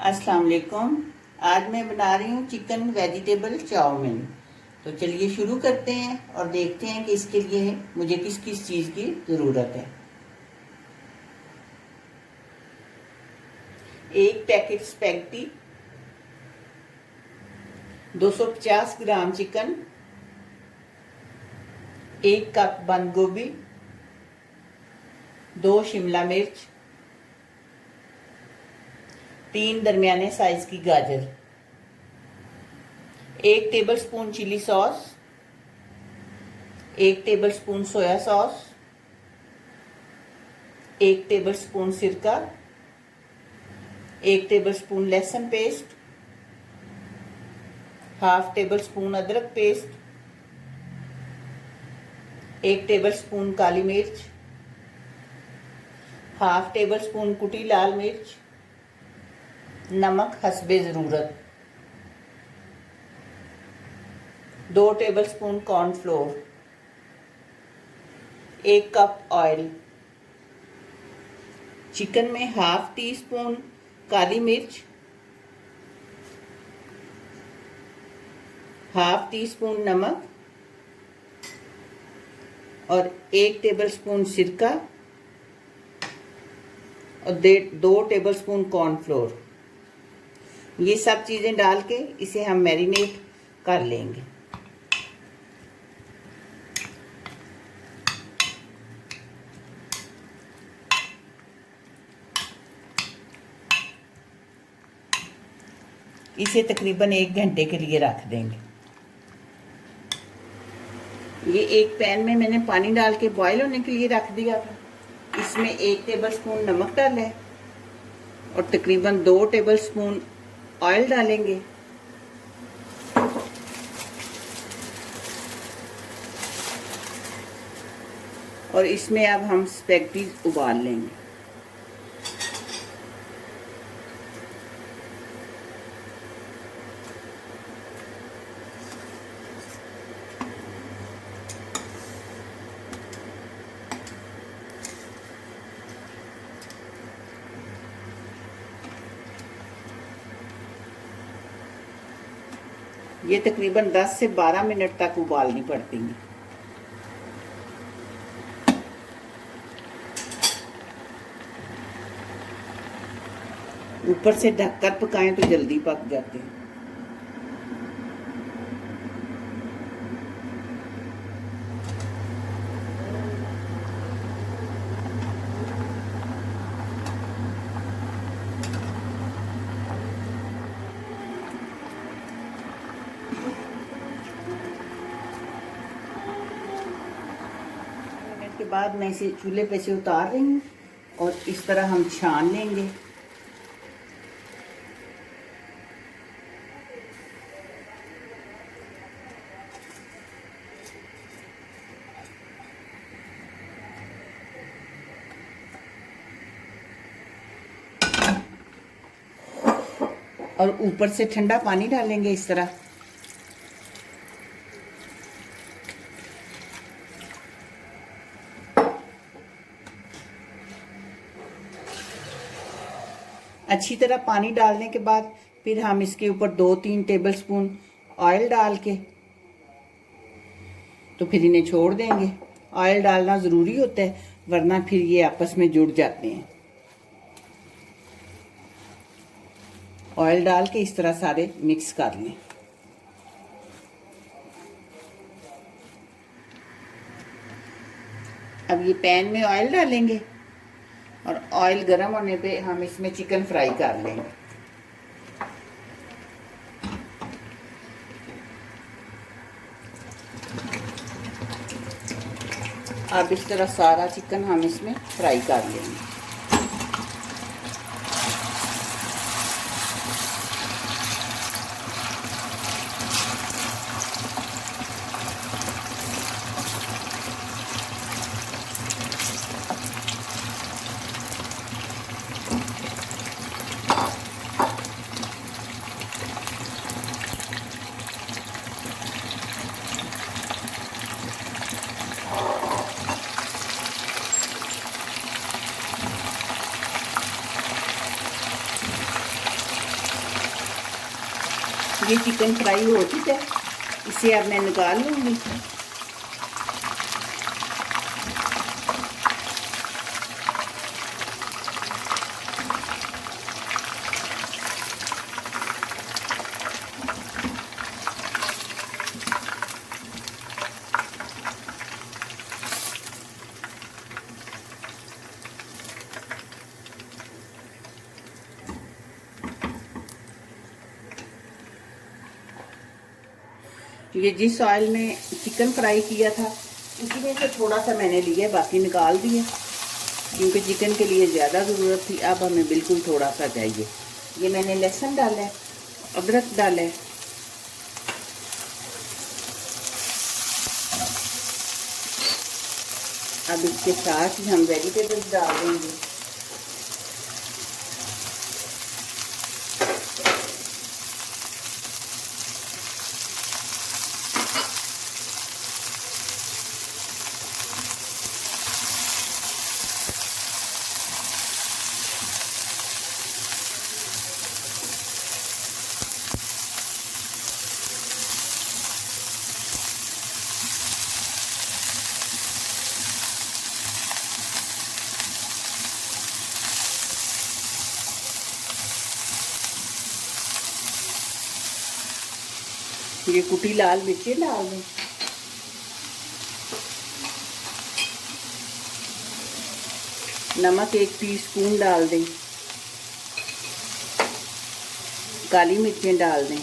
अस्सलाम वालेकुम। आज मैं बना रही हूँ चिकन वेजिटेबल चाउमीन। तो चलिए शुरू करते हैं और देखते हैं कि इसके लिए मुझे किस किस चीज़ की ज़रूरत है। एक packet spaghetti, 250 gram chicken, 1 cup बंद गोभी, 2 शिमला मिर्च, 3 दरमियाने साइज की गाजर, 1 tablespoon chilli sauce, 1 tablespoon soya sauce, 1 tablespoon सिरका, 1 टेबलस्पून लहसुन पेस्ट, हाफ टेबलस्पून अदरक पेस्ट, 1 टेबलस्पून काली मिर्च, हाफ टेबलस्पून कुटी लाल मिर्च, नमक हस्बे ज़रूरत, 2 tablespoon cornflour, 1 cup oil. Chicken में हाफ टी स्पून काली मिर्च, हाफ टी स्पून नमक और 1 टेबलस्पून सिरका और 2 टेबलस्पून कॉर्नफ्लोर। ये सब चीज़ें डाल के इसे हम मैरिनेट कर लेंगे। इसे तकरीबन 1 घंटे के लिए रख देंगे। ये एक पैन में मैंने पानी डाल के बॉईल होने के लिए रख दिया था। इसमें 1 टेबलस्पून नमक डाला है और तकरीबन 2 टेबलस्पून ऑयल डालेंगे। और इसमें अब हम स्पैगेटी उबाल लेंगे। ये तकरीबन 10 से 12 मिनट तक उबालनी पड़ती है। ऊपर से ढककर पकाएं तो जल्दी पक जाते हैं। के बाद मैं इसे चूल्हे पे से उतार रही हूँ और इस तरह हम छान लेंगे। और ऊपर से ठंडा पानी डालेंगे इस तरह। अच्छी तरह पानी डालने के बाद फिर हम इसके ऊपर 2-3 टेबलस्पून ऑयल डाल के तो फिर इन्हें छोड़ देंगे। ऑयल डालना ज़रूरी होता है वरना फिर ये आपस में जुड़ जाते हैं। ऑयल डाल के इस तरह सारे मिक्स कर लें। अब ये पैन में ऑयल डालेंगे और ऑयल गर्म होने पे हम इसमें चिकन फ्राई कर लेंगे। अब इस तरह सारा चिकन हम इसमें फ्राई कर लेंगे। ये चिकन फ्राई हो चुका है, इसे अब मैं निकाल लूँगी। ये जिस ऑयल में चिकन फ्राई किया था उसी में से थोड़ा सा मैंने लिया, बाकी निकाल दिया क्योंकि चिकन के लिए ज़्यादा ज़रूरत थी। अब हमें बिल्कुल थोड़ा सा चाहिए। ये मैंने लहसुन डाला है, अदरक डाला है, अब इसके साथ ही हम वेजिटेबल्स डाल देंगे। ये कुटी लाल मिर्चें डाल दें। नमक 1 टीस्पून डाल दें। काली मिर्चें डाल दें।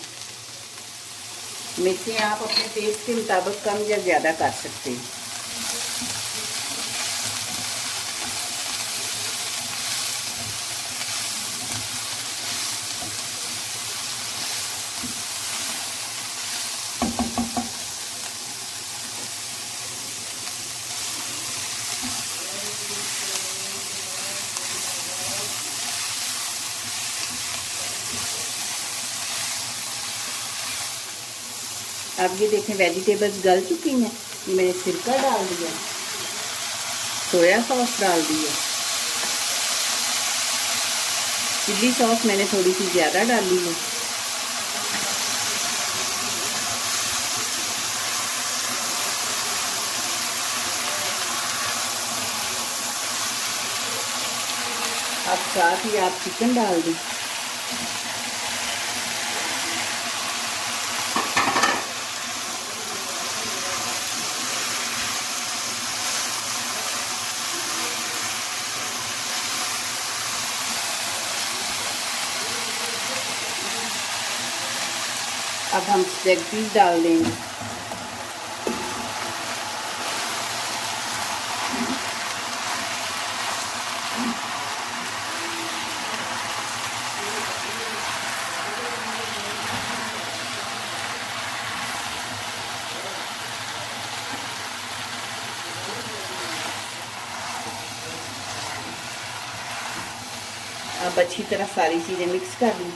मिर्चें आप अपने टेस्ट के मुताबिक कम या ज़्यादा कर सकते हैं। अब ये देखें वेजिटेबल्स गल चुकी हैं। ये मैंने सिरका डाल दिया, सोया सॉस डाल दिया, चिल्ली सॉस मैंने थोड़ी सी ज़्यादा डाली है। अब साथ ही आप चिकन डाल दें। अब हम लेग पीस डाल देंगे। अब अच्छी तरह सारी चीज़ें मिक्स कर लें।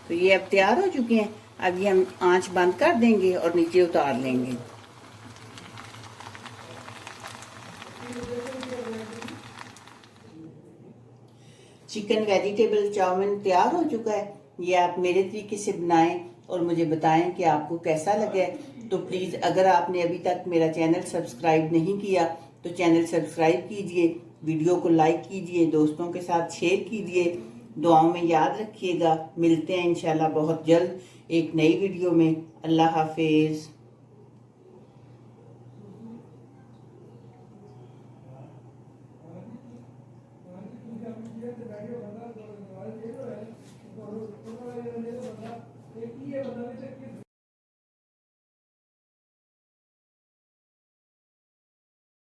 तो ये अब तैयार हो चुके हैं। अब ये हम आंच बंद कर देंगे और नीचे उतार लेंगे। चिकन वेजिटेबल चाउमीन तैयार हो चुका है। ये आप मेरे तरीके से बनाएं और मुझे बताएं कि आपको कैसा लगे। तो प्लीज़ अगर आपने अभी तक मेरा चैनल सब्सक्राइब नहीं किया तो चैनल सब्सक्राइब कीजिए, वीडियो को लाइक कीजिए, दोस्तों के साथ शेयर कीजिए, दुआओं में याद रखिएगा। मिलते हैं इंशाल्लाह बहुत जल्द एक नई वीडियो में। अल्लाह हाफिज़। एक ही है बंदा